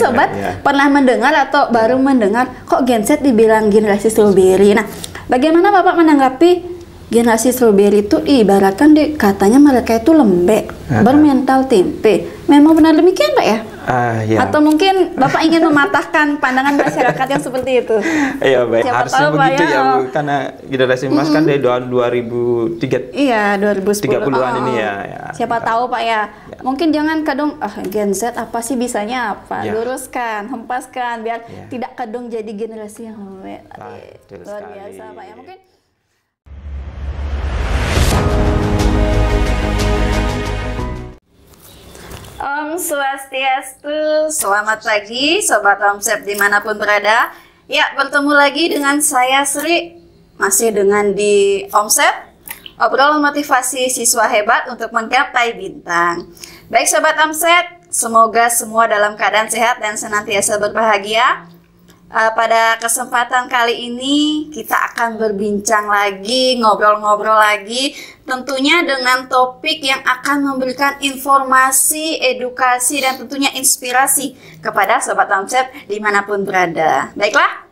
sobat pernah mendengar atau baru mendengar kok Gen Z dibilang generasi strawberry. Nah, bagaimana Bapak menanggapi generasi strawberry itu ibaratkan katanya mereka itu lembek, bermental tempe. Memang benar demikian Pak ya? Atau mungkin Bapak ingin mematahkan pandangan masyarakat yang seperti itu? Iya baik, siapa harusnya tahu, begitu Pak, ya Bu, karena generasi emas kan dari 2003. Iya, 2010-an ini ya. Siapa tahu Pak ya. Mungkin jangan kadung Gen Z apa sih bisanya apa? Luruskan, hempaskan biar tidak kadung jadi generasi yang lembek. Luar biasa Pak ya. Mungkin Om Swastiastu, selamat pagi Sobat Omset dimanapun berada. Ya, bertemu lagi dengan saya Sri, masih dengan di Omset, obrolan motivasi siswa hebat untuk menggapai bintang. Baik Sobat Omset, semoga semua dalam keadaan sehat dan senantiasa berbahagia. Pada kesempatan kali ini kita akan berbincang lagi, ngobrol-ngobrol lagi, tentunya dengan topik yang akan memberikan informasi, edukasi, dan tentunya inspirasi kepada Sobat Omset dimanapun berada. Baiklah,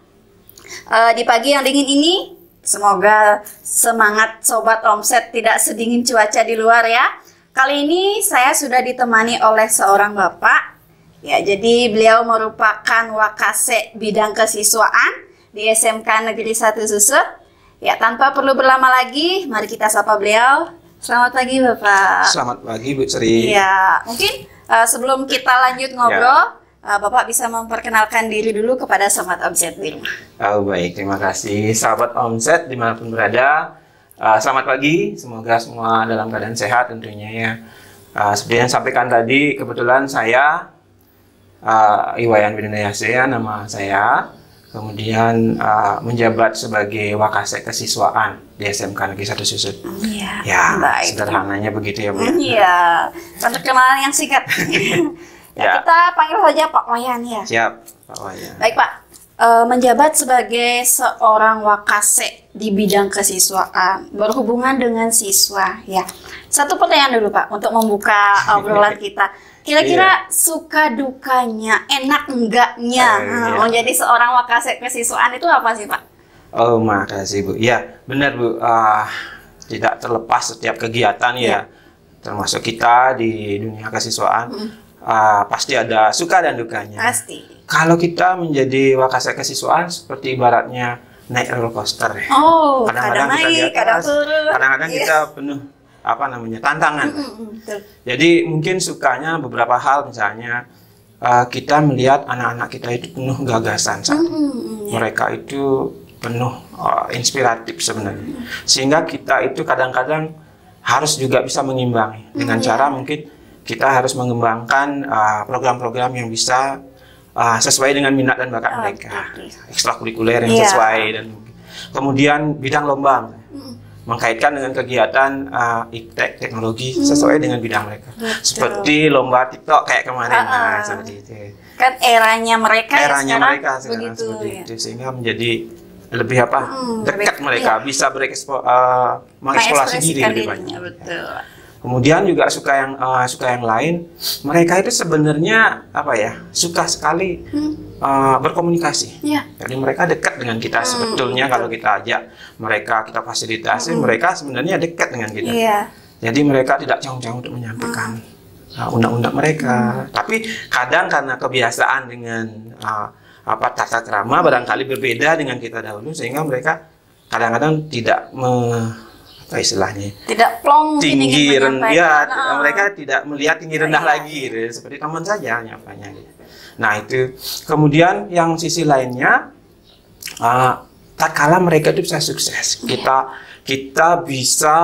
di pagi yang dingin ini, semoga semangat Sobat Omset tidak sedingin cuaca di luar ya. Kali ini saya sudah ditemani oleh seorang bapak. Ya, jadi beliau merupakan wakase bidang kesiswaan di SMK Negeri 1 Susup. Ya, tanpa perlu berlama lagi, mari kita sapa beliau. Selamat pagi, Bapak. Selamat pagi, Bu Sri. Ya, mungkin sebelum kita lanjut ngobrol, Bapak bisa memperkenalkan diri dulu kepada Sobat Omset di rumah. Oh, baik, terima kasih. Sahabat Omset dimanapun berada, selamat pagi. Semoga semua dalam keadaan sehat tentunya ya. Seperti yang sampaikan tadi, kebetulan saya Iwayan Widinayase, nama saya, kemudian menjabat sebagai wakase kesiswaan di SMK Negeri 1 Susup. Ya, baik. Sederhananya begitu ya Bu. Iya, perkenalan yang singkat. Kita panggil saja Pak Wayan ya. Siap, Pak Wayan. Baik Pak, menjabat sebagai seorang wakase di bidang kesiswaan, berhubungan dengan siswa ya. Satu pertanyaan dulu Pak, untuk membuka obrolan kita. Kira-kira suka dukanya, enak enggaknya menjadi seorang wakase kesiswaan itu apa sih Pak? Oh, makasih Bu. Ya, benar Bu. Tidak terlepas setiap kegiatan ya, termasuk kita di dunia kesiswaan, pasti ada suka dan dukanya. Pasti. Kalau kita menjadi wakase kesiswaan seperti ibaratnya naik roller coaster ya. Oh, kadang-kadang kita di atas, kadang-kadang kita penuh tantangan. Jadi mungkin sukanya beberapa hal, misalnya kita melihat anak-anak kita itu penuh gagasan, mereka itu penuh inspiratif sebenarnya, sehingga kita itu kadang-kadang harus juga bisa mengimbangi dengan cara mungkin kita harus mengembangkan program-program yang bisa sesuai dengan minat dan bakat mereka, ekstrakurikuler yang sesuai, dan kemudian bidang lomba mengkaitkan dengan kegiatan iptek teknologi sesuai dengan bidang mereka. Seperti lomba TikTok kayak kemarin, seperti itu. Kan eranya mereka sekarang begitu, seperti itu, sehingga menjadi lebih dekat mereka, bisa mengeksplorasi diri lebih banyak. Betul. Kemudian juga suka yang lain, mereka itu sebenarnya suka sekali berkomunikasi. Jadi mereka dekat dengan kita sebetulnya. Kalau kita ajak mereka, kita fasilitasi, mereka sebenarnya dekat dengan kita. Jadi mereka tidak canggung-canggung untuk menyampaikan undang-undang mereka. Tapi kadang karena kebiasaan dengan tata krama barangkali berbeda dengan kita dahulu, sehingga mereka kadang-kadang tidak istilahnya tidak plong tinggi rendah, mereka tidak melihat tinggi rendah lagi gitu. Seperti teman saja nyapanya gitu. Nah itu, kemudian yang sisi lainnya, tak kala mereka itu bisa sukses, kita bisa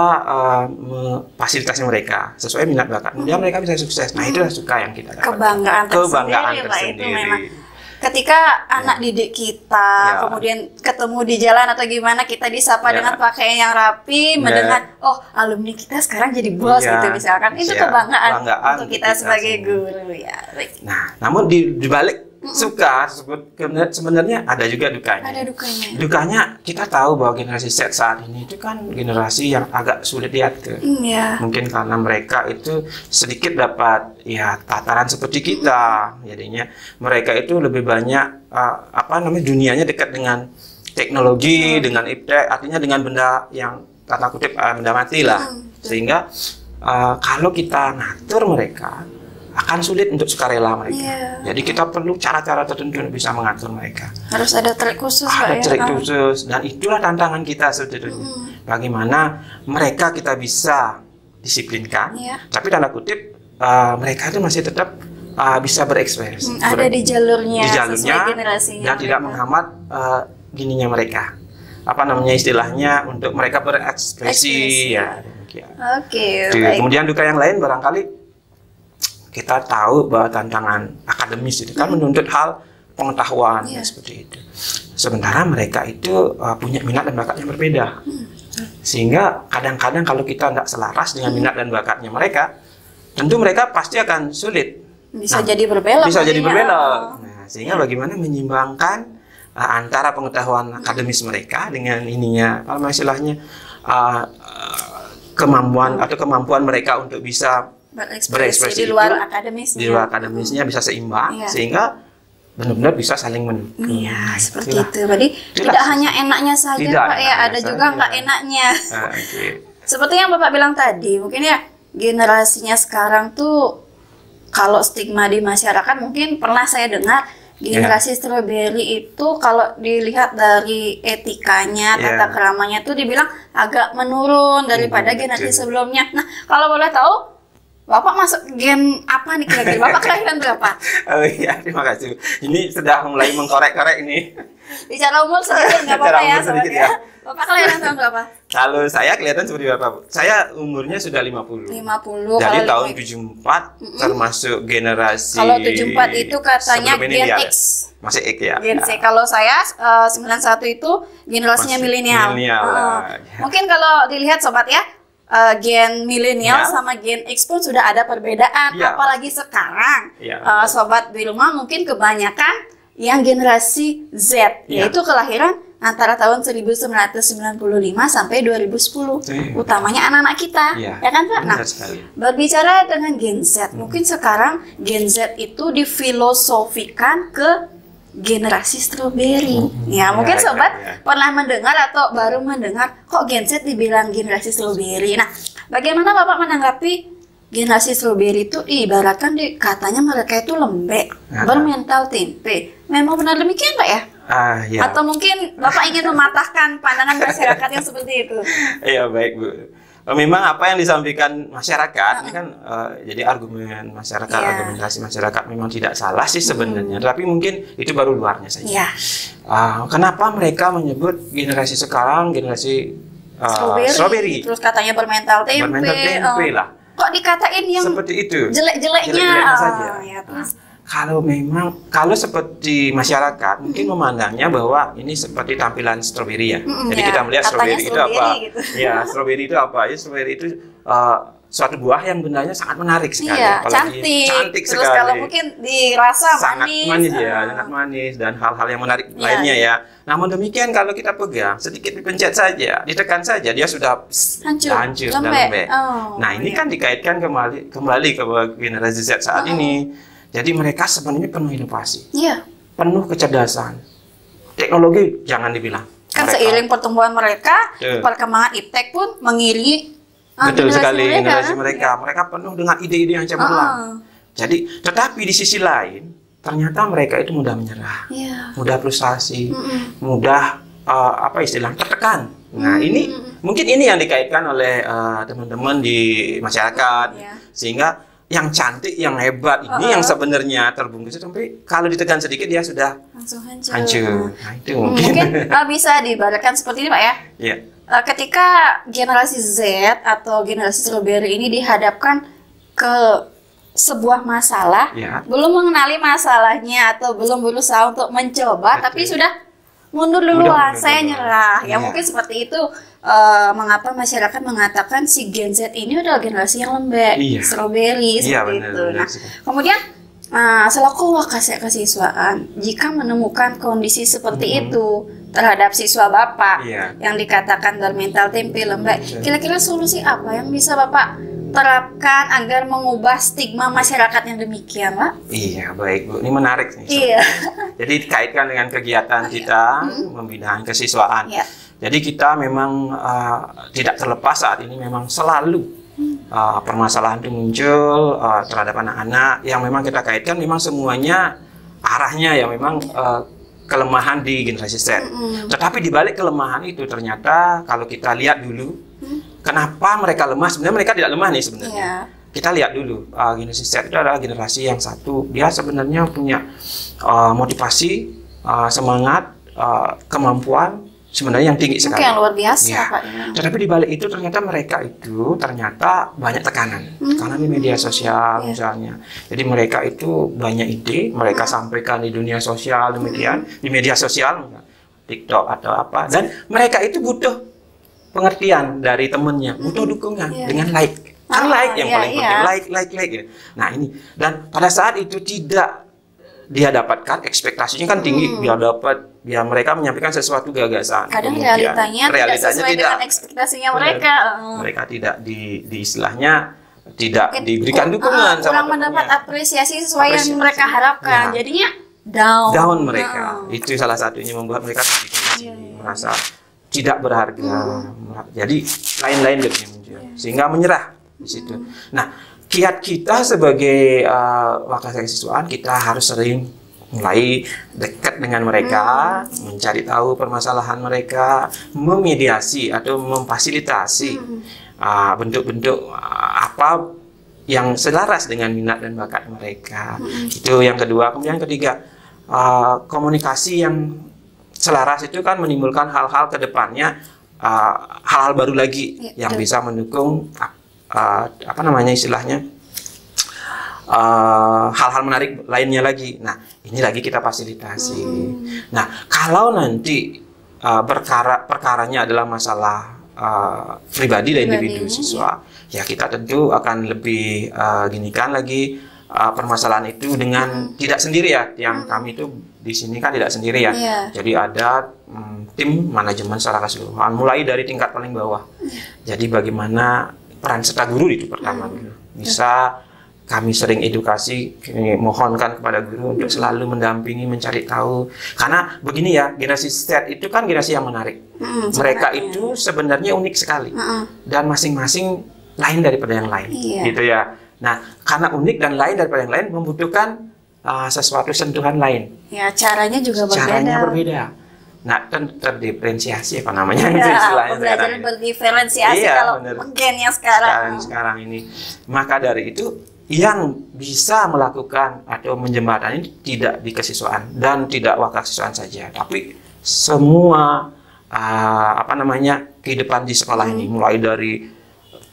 memfasilitasi mereka sesuai minat bakat, kemudian mereka bisa sukses. Nah itulah suka yang kita dapat, kebanggaan tersendiri. Ketika anak didik kita kemudian ketemu di jalan atau gimana, kita disapa dengan pakaian yang rapi, mendengar alumni kita sekarang jadi bos gitu misalkan, itu kebanggaan untuk kita sebagai guru ya. Nah, namun di balik suka tersebut sebenarnya ada juga dukanya. Ada dukanya. Dukanya kita tahu bahwa generasi Z saat ini itu kan generasi yang agak sulit diatur. Iya. Mungkin karena mereka itu sedikit dapat ya tataran seperti kita, jadinya mereka itu lebih banyak dunianya dekat dengan teknologi, dengan iptek, artinya dengan benda yang tanda kutip benda mati lah, sehingga kalau kita ngatur mereka akan sulit untuk sukarela mereka. Jadi kita perlu cara-cara tertentu untuk bisa mengatur mereka. Harus ada trik khusus, ada trik khusus, dan itulah tantangan kita sebetulnya. Bagaimana mereka kita bisa disiplinkan, tapi tanda kutip mereka itu masih tetap bisa berekspresi. Ada di jalurnya, dan tidak menghambat gininya mereka. Istilahnya untuk mereka berekspresi ya. Oke. Kemudian duka yang lain barangkali kita tahu bahwa tantangan akademis itu kan menuntut hal pengetahuan seperti itu. Sementara mereka itu punya minat dan bakat yang berbeda. Sehingga kadang-kadang kalau kita tidak selaras dengan minat dan bakatnya mereka, tentu mereka pasti akan sulit. Bisa jadi berbelok. Bisa jadi berbelok. Nah, sehingga bagaimana menyimbangkan antara pengetahuan akademis mereka dengan istilahnya kemampuan mereka untuk bisa berekspresi di luar akademisnya. Di luar akademisnya bisa seimbang, sehingga benar-benar bisa saling mendukung. Iya, seperti itu. Jadi tidak hanya enaknya saja, Pak, ya, ada juga nggak enaknya. Seperti yang Bapak bilang tadi, mungkin ya generasinya sekarang tuh kalau stigma di masyarakat mungkin pernah saya dengar generasi strawberry itu kalau dilihat dari etikanya, tata keramanya tuh dibilang agak menurun daripada generasi sebelumnya. Nah, kalau boleh tahu Bapak masuk gen apa nih kira-kira? Bapak kelahiran berapa? Oh iya, terima kasih. Ini sudah mulai mengkorek-korek ini. Bicara umur sedikit nggak apa-apa ya, sedikit ya. Bapak kelahiran tahun berapa? Kalau saya kelihatan seperti Bapak. Saya umurnya sudah 50. 50. Jadi tahun 74 termasuk generasi. Kalau 74 itu katanya Gen X. Masih X ya. Gen C. Kalau saya 91 itu generasinya milenial. Mungkin kalau dilihat sobat ya, gen milenial sama gen X pun sudah ada perbedaan, apalagi sekarang sobat di rumah mungkin kebanyakan yang generasi Z, yaitu kelahiran antara tahun 1995 sampai 2010, utamanya anak-anak kita, ya kan Pak? Nah, berbicara dengan gen Z, mungkin sekarang gen Z itu difilosofikan ke generasi strawberry. Mungkin sobat pernah mendengar atau baru mendengar kok Gen Z dibilang generasi strawberry. Nah, bagaimana Bapak menanggapi generasi strawberry itu ibaratkan katanya mereka itu lembek, bermental tempe. Memang benar demikian, Pak ya? Atau mungkin Bapak ingin mematahkan pandangan masyarakat yang seperti itu? Iya, baik, Bu. Memang apa yang disampaikan masyarakat ini kan jadi argumen masyarakat, argumentasi masyarakat memang tidak salah sih sebenarnya, tapi mungkin itu baru luarnya saja. Kenapa mereka menyebut generasi sekarang generasi strawberry? Terus katanya bermental tempe. Bermental tempe lah. Kok dikatain yang seperti itu? Jelek-jeleknya saja. Kalau seperti masyarakat mungkin memandangnya bahwa ini seperti tampilan stroberi ya. Jadi kita melihat stroberi itu apa? Gitu. Ya, stroberi itu apa? Ya, stroberi itu suatu buah yang bendanya sangat menarik sekali. Cantik Terus sekali. kalau mungkin dirasa sangat manis ya, sangat manis dan hal-hal yang menarik lainnya ya. Namun demikian kalau kita pegang sedikit dipencet saja, ditekan saja dia sudah hancur dan lembek. Nah, ini kan dikaitkan kembali ke generasi Z saat ini. Jadi mereka sebenarnya penuh inovasi, penuh kecerdasan, teknologi jangan dibilang. Kan seiring pertumbuhan mereka, perkembangan iptek pun mengiringi. Betul sekali generasi mereka. Mereka penuh dengan ide-ide yang cemerlang. Jadi, tetapi di sisi lain, ternyata mereka itu mudah menyerah, mudah frustasi, mudah tertekan. Nah, ini mungkin ini yang dikaitkan oleh teman-teman di masyarakat, sehingga yang cantik, yang hebat ini yang sebenarnya terbungkus, tapi kalau ditekan sedikit dia sudah langsung hancur. Nah, itu mungkin bisa diibaratkan seperti ini, Pak ya. Ketika generasi Z atau generasi strawberry ini dihadapkan ke sebuah masalah, belum mengenali masalahnya atau belum berusaha untuk mencoba, tapi sudah mundur duluan, saya nyerah. Mungkin seperti itu. Mengapa masyarakat mengatakan si Gen Z ini adalah generasi yang lembek, strawberry seperti itu. Nah, kemudian Nah, selaku wakasiswaan, jika menemukan kondisi seperti itu terhadap siswa Bapak yang dikatakan bermental tempe lembek, kira-kira solusi apa yang bisa Bapak terapkan agar mengubah stigma masyarakat yang demikian, Pak? Iya, baik Bu. Ini menarik nih. Iya. Jadi dikaitkan dengan kegiatan kita pembinaan kesiswaan. Jadi kita memang tidak terlepas saat ini memang selalu permasalahan itu muncul terhadap anak-anak yang memang kita kaitkan memang semuanya arahnya ya memang kelemahan di generasi Z. Tetapi di balik kelemahan itu ternyata kalau kita lihat dulu kenapa mereka lemah, sebenarnya mereka tidak lemah nih sebenarnya. Kita lihat dulu generasi Z itu adalah generasi yang satu, dia sebenarnya punya motivasi, semangat, kemampuan sebenarnya yang tinggi sekali. Yang luar biasa, Pak. Tetapi di balik itu ternyata mereka itu ternyata banyak tekanan di media sosial misalnya. Jadi mereka itu banyak ide, mereka sampaikan di dunia sosial demikian, di media sosial, TikTok atau apa, dan mereka itu butuh pengertian dari temennya, butuh dukungan dengan like. Kan like yang paling penting, like gitu. Nah ini, dan pada saat itu tidak dia dapatkan, ekspektasinya kan tinggi, biar mereka menyampaikan sesuatu gagasan. Kadang realitanya tidak sesuai dengan ekspektasinya mereka. Mereka tidak di istilahnya tidak diberikan dukungan, kurang mendapat apresiasi sesuai yang mereka harapkan. Jadinya down mereka. Itu salah satunya membuat mereka merasa tidak berharga. Jadi lain-lain dari muncul, sehingga menyerah di situ. Nah, kiat kita sebagai wakasiswaan, kita harus sering mulai dekat dengan mereka, mencari tahu permasalahan mereka, memediasi atau memfasilitasi bentuk-bentuk apa yang selaras dengan minat dan bakat mereka. Itu yang kedua. Kemudian ketiga, komunikasi yang selaras itu kan menimbulkan hal-hal ke depannya, hal-hal baru lagi yang bisa mendukung istilahnya hal-hal menarik lainnya lagi. Nah, ini lagi kita fasilitasi. Nah, kalau nanti perkaranya adalah masalah pribadi dan individu siswa, ya kita tentu akan lebih ginikan lagi permasalahan itu dengan tidak sendiri ya. Yang kami itu di sini kan tidak sendiri ya. Jadi ada tim manajemen secara keseluruhan, mulai dari tingkat paling bawah. Jadi bagaimana peran serta guru itu pertama dulu. Bisa kami sering edukasi, mohonkan kepada guru untuk selalu mendampingi, mencari tahu. Karena begini ya, generasi Z itu kan generasi yang menarik. Mereka itu sebenarnya unik sekali. Dan masing-masing lain daripada yang lain. Gitu ya. Nah, karena unik dan lain daripada yang lain membutuhkan sesuatu sentuhan lain. Ya, caranya juga berbeda. Caranya berbeda. Nah, terdiferensiasi apa namanya istilahnya sekarang. Berdiferensiasi kalau gennya sekarang ini. Maka dari itu yang bisa melakukan atau menjembatani tidak di kesiswaan dan tidak wakasiswaan saja, tapi semua kehidupan di sekolah ini, mulai dari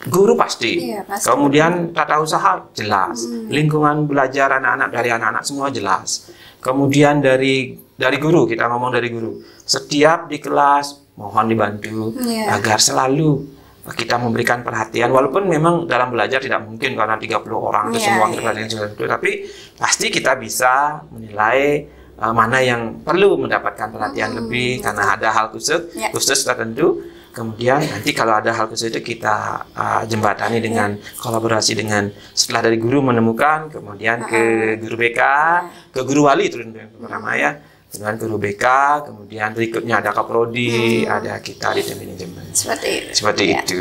guru pasti. Kemudian tata usaha jelas, lingkungan belajar anak-anak dari anak-anak semua jelas. Kemudian dari guru, kita ngomong dari guru, setiap di kelas mohon dibantu agar selalu kita memberikan perhatian, walaupun memang dalam belajar tidak mungkin karena 30 orang itu semua kita perhatikan itu, tapi pasti kita bisa menilai mana yang perlu mendapatkan perhatian lebih karena ada hal khusus tertentu. Kemudian nanti kalau ada hal khusus itu kita jembatani dengan kolaborasi dengan setelah dari guru menemukan, kemudian ke guru BK, ke guru wali itu pertama ya, dengan guru BK, kemudian berikutnya ada kaprodi, ada kita di tim manajemen. Seperti itu.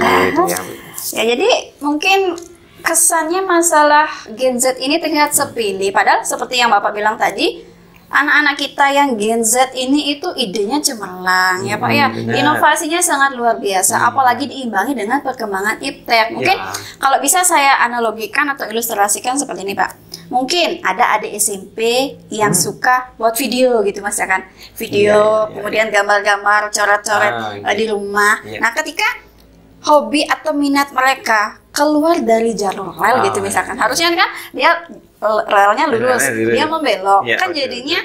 Ya, jadi mungkin kesannya masalah Gen Z ini terlihat sepele, padahal seperti yang Bapak bilang tadi, anak-anak kita yang Gen Z ini itu idenya cemerlang ya Pak ya. Benar. Inovasinya sangat luar biasa, apalagi diimbangi dengan perkembangan iptek. Mungkin kalau bisa saya analogikan atau ilustrasikan seperti ini Pak. Mungkin ada adik SMP yang suka buat video gitu Mas ya kan. Video, kemudian gambar-gambar, coret-coret di rumah. Nah, ketika hobi atau minat mereka keluar dari jalur rel gitu misalkan, harusnya kan dia relnya lurus, dia membelok, kan jadinya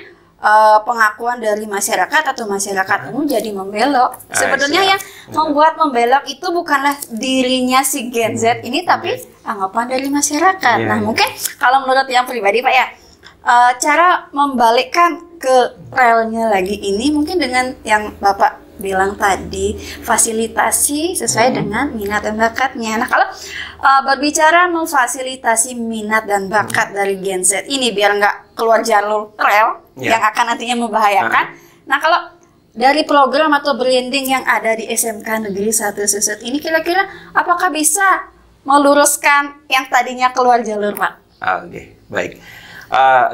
pengakuan dari masyarakat atau masyarakat umum jadi membelok. Sebenarnya yang membuat membelok itu bukanlah dirinya si Gen Z ini, tapi anggapan dari masyarakat. Nah, mungkin kalau menurut yang pribadi Pak ya, cara membalikkan ke relnya lagi ini mungkin dengan yang Bapak bilang tadi, fasilitasi sesuai dengan minat dan bakatnya. Nah, kalau berbicara memfasilitasi minat dan bakat dari Gen Z ini biar nggak keluar jalur rel yang akan nantinya membahayakan. Nah, kalau dari program atau branding yang ada di SMK Negeri 1 Susut ini kira-kira apakah bisa meluruskan yang tadinya keluar jalur, Pak? Oke, baik.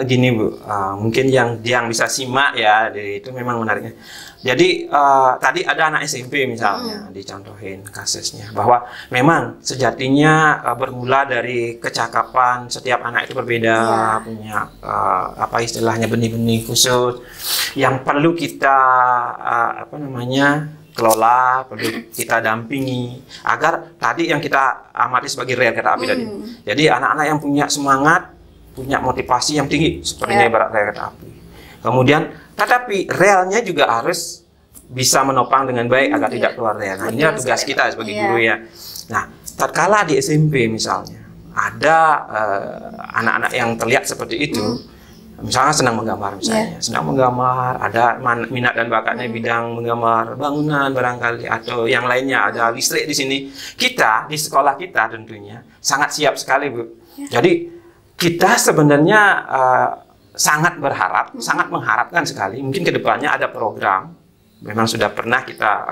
Gini Bu, mungkin yang bisa simak ya, itu memang menariknya. Jadi tadi ada anak SMP misalnya dicontohin kasusnya bahwa memang sejatinya bermula dari kecakapan setiap anak itu berbeda, punya apa istilahnya benih-benih khusus yang perlu kita kelola, perlu kita dampingi agar tadi yang kita amati sebagai rel kereta api tadi. Jadi anak-anak yang punya semangat, punya motivasi yang tinggi seperti ibarat rel kereta api. Kemudian tetapi relnya juga harus bisa menopang dengan baik agar tidak keluar rel. Nah, ini tugas kita sebagai guru ya. Nah, tatkala di SMP misalnya ada anak-anak yang terlihat seperti itu, misalnya senang menggambar senang menggambar, ada minat dan bakatnya bidang menggambar bangunan barangkali atau yang lainnya, ada listrik di sini. Kita di sekolah kita tentunya sangat siap sekali Bu. Jadi kita sebenarnya sangat berharap, sangat mengharapkan sekali mungkin kedepannya ada program. Memang sudah pernah kita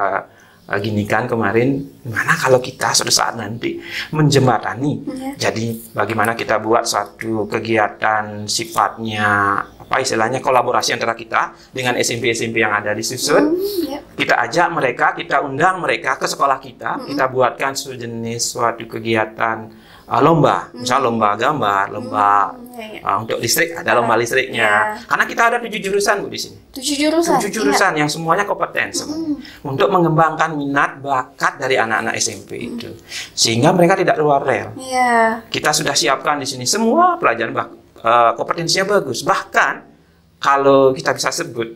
ginikan kemarin, gimana kalau kita suatu saat nanti menjembatani. Jadi bagaimana kita buat suatu kegiatan sifatnya apa istilahnya kolaborasi antara kita dengan SMP-SMP yang ada di Susut. Kita ajak mereka, kita undang mereka ke sekolah kita, kita buatkan sejenis suatu kegiatan lomba, misal lomba gambar, lomba untuk listrik, ada lomba listriknya. Karena kita ada 7 jurusan Bu di sini. 7 jurusan. 7 jurusan yang semuanya kompeten untuk mengembangkan minat bakat dari anak-anak SMP itu, sehingga mereka tidak keluar rel. Kita sudah siapkan di sini semua pelajaran kompetensinya bagus. Bahkan kalau kita bisa sebut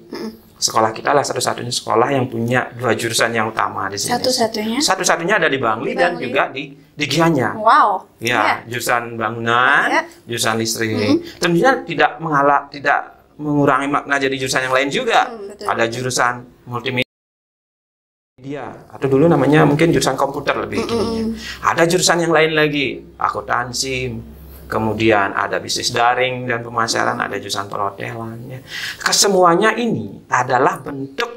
sekolah kita lah satu-satunya sekolah yang punya 2 jurusan yang utama di sini. Satu-satunya ada di Bangli dan juga di Gianyar. Wow. Jurusan bangunan, jurusan listrik. Tentunya tidak mengurangi makna jadi jurusan yang lain juga. Ada jurusan multimedia atau dulu namanya mungkin jurusan komputer lebih gininya. Ada jurusan yang lain lagi, akuntansi. Kemudian ada bisnis daring dan pemasaran, ada jurusan perhotelan. Kesemuanya ini adalah bentuk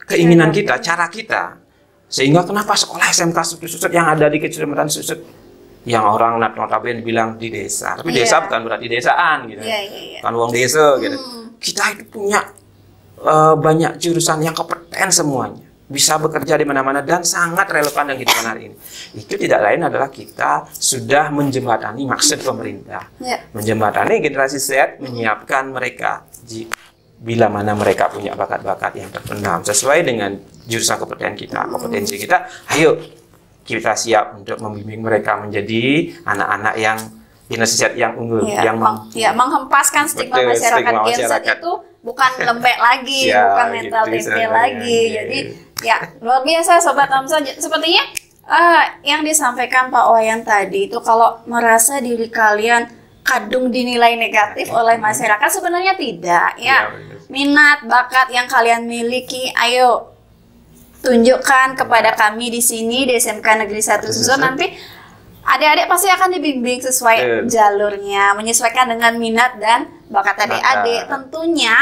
keinginan kita, cara kita. Sehingga kenapa sekolah SMK Susut yang ada di Kecamatan Susut, yang orang notabene bilang di desa, tapi desa bukan berarti desaan gitu, kan uang desa gitu. Kita itu punya banyak jurusan yang kompeten semuanya, bisa bekerja di mana-mana dan sangat relevan dengan kehidupan hari ini. Itu tidak lain adalah kita sudah menjembatani maksud pemerintah, menjembatani generasi Z, menyiapkan mereka bila mana mereka punya bakat-bakat yang terpendam sesuai dengan jurusan kompetensi kita. Ayo kita siap untuk membimbing mereka menjadi anak-anak yang generasi Z yang unggul, yang menghempaskan stigma masyarakat Gen Z itu bukan lembek lagi, bukan mental tempe lagi. Jadi luar biasa Sobat Omsa. Sepertinya yang disampaikan Pak Wayan tadi itu kalau merasa diri kalian kadung dinilai negatif oleh masyarakat, sebenarnya tidak minat bakat yang kalian miliki, ayo tunjukkan kepada kami di sini di SMK Negeri 1 Susut. Nanti adik-adik pasti akan dibimbing sesuai jalurnya, menyesuaikan dengan minat dan bakat adik-adik. Tentunya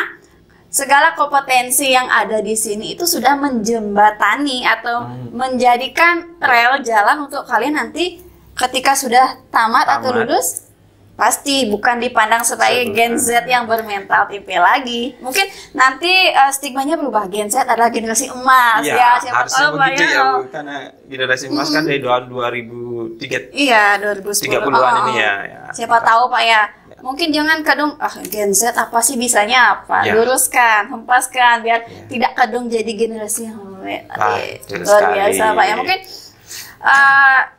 segala kompetensi yang ada di sini itu sudah menjembatani atau menjadikan rel jalan untuk kalian nanti ketika sudah tamat atau lulus, pasti bukan dipandang sebagai Gen Z yang bermental tempe lagi. Mungkin nanti stigmanya berubah, Gen Z adalah generasi emas. Siapa tahu Pak ya. Karena generasi emas kan dari 2003. 2010-an ini ya. Siapa tahu Pak ya. Mungkin jangan kadung Gen Z apa sih bisanya apa. Luruskan, hempaskan biar tidak kadung jadi generasi yang luar biasa Pak ya. Mungkin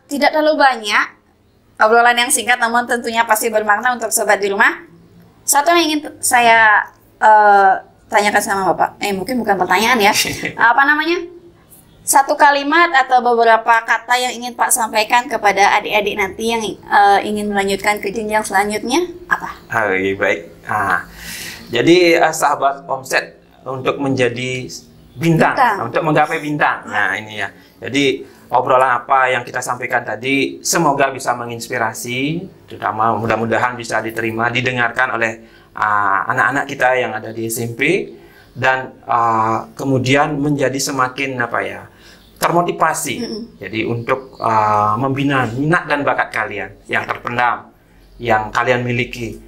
tidak terlalu banyak obrolan yang singkat, namun tentunya pasti bermakna untuk sobat di rumah. Satu yang ingin saya tanyakan sama Bapak, mungkin bukan pertanyaan ya, satu kalimat atau beberapa kata yang ingin Pak sampaikan kepada adik-adik nanti yang ingin melanjutkan ke jenjang selanjutnya, apa? Baik. Jadi sahabat Omset, untuk menjadi bintang, untuk menggapai bintang. Nah, ini ya. Jadi obrolan apa yang kita sampaikan tadi semoga bisa menginspirasi, terutama mudah-mudahan bisa diterima, didengarkan oleh anak-anak kita yang ada di SMP, dan kemudian menjadi semakin termotivasi. Jadi untuk membina minat dan bakat kalian yang terpendam, yang kalian miliki.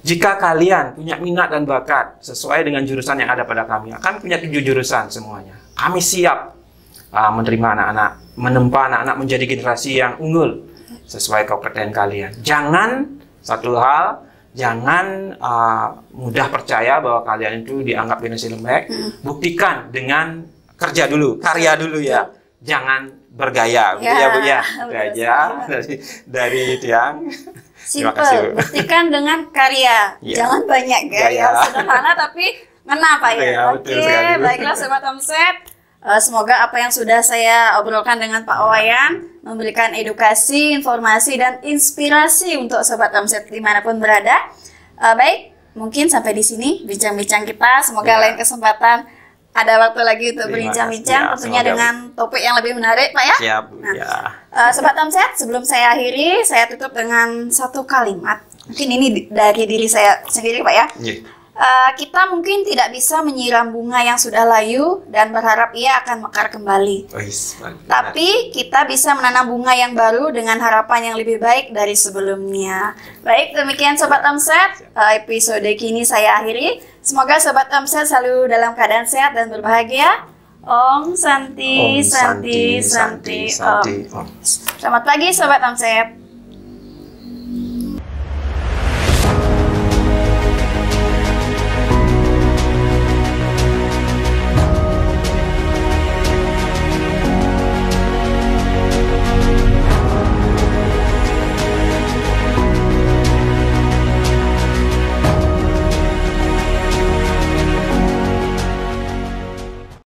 Jika kalian punya minat dan bakat sesuai dengan jurusan yang ada pada kami, akan punya 7 jurusan semuanya. Kami siap menerima anak-anak, menempa anak-anak menjadi generasi yang unggul sesuai kompetensi kalian. Jangan satu hal, jangan mudah percaya bahwa kalian itu dianggap generasi lembek. Buktikan dengan kerja dulu, karya dulu ya. Jangan bergaya, ya Bu ya. Gaya dari Tiang. Simple, buktikan dengan karya. Jangan banyak gaya. Sederhana tapi ngena Pak ya. Oke, baiklah Sobat Omset. Semoga apa yang sudah saya obrolkan dengan Pak Wayan memberikan edukasi, informasi, dan inspirasi untuk Sobat Omset dimanapun berada. Baik, mungkin sampai di sini bincang-bincang kita. Semoga lain kesempatan ada waktu lagi untuk berbincang-bincang, tentunya dengan topik yang lebih menarik, Pak ya. Siap, Sobat Omset, sebelum saya akhiri, saya tutup dengan satu kalimat. Mungkin ini dari diri saya sendiri, Pak ya. Kita mungkin tidak bisa menyiram bunga yang sudah layu dan berharap ia akan mekar kembali. Tapi kita bisa menanam bunga yang baru dengan harapan yang lebih baik dari sebelumnya. Baik, demikian Sobat Omset, episode kini saya akhiri. Semoga Sobat Omset selalu dalam keadaan sehat dan berbahagia. Om Santi, Santi, Santi, Om. Selamat pagi Sobat Omset.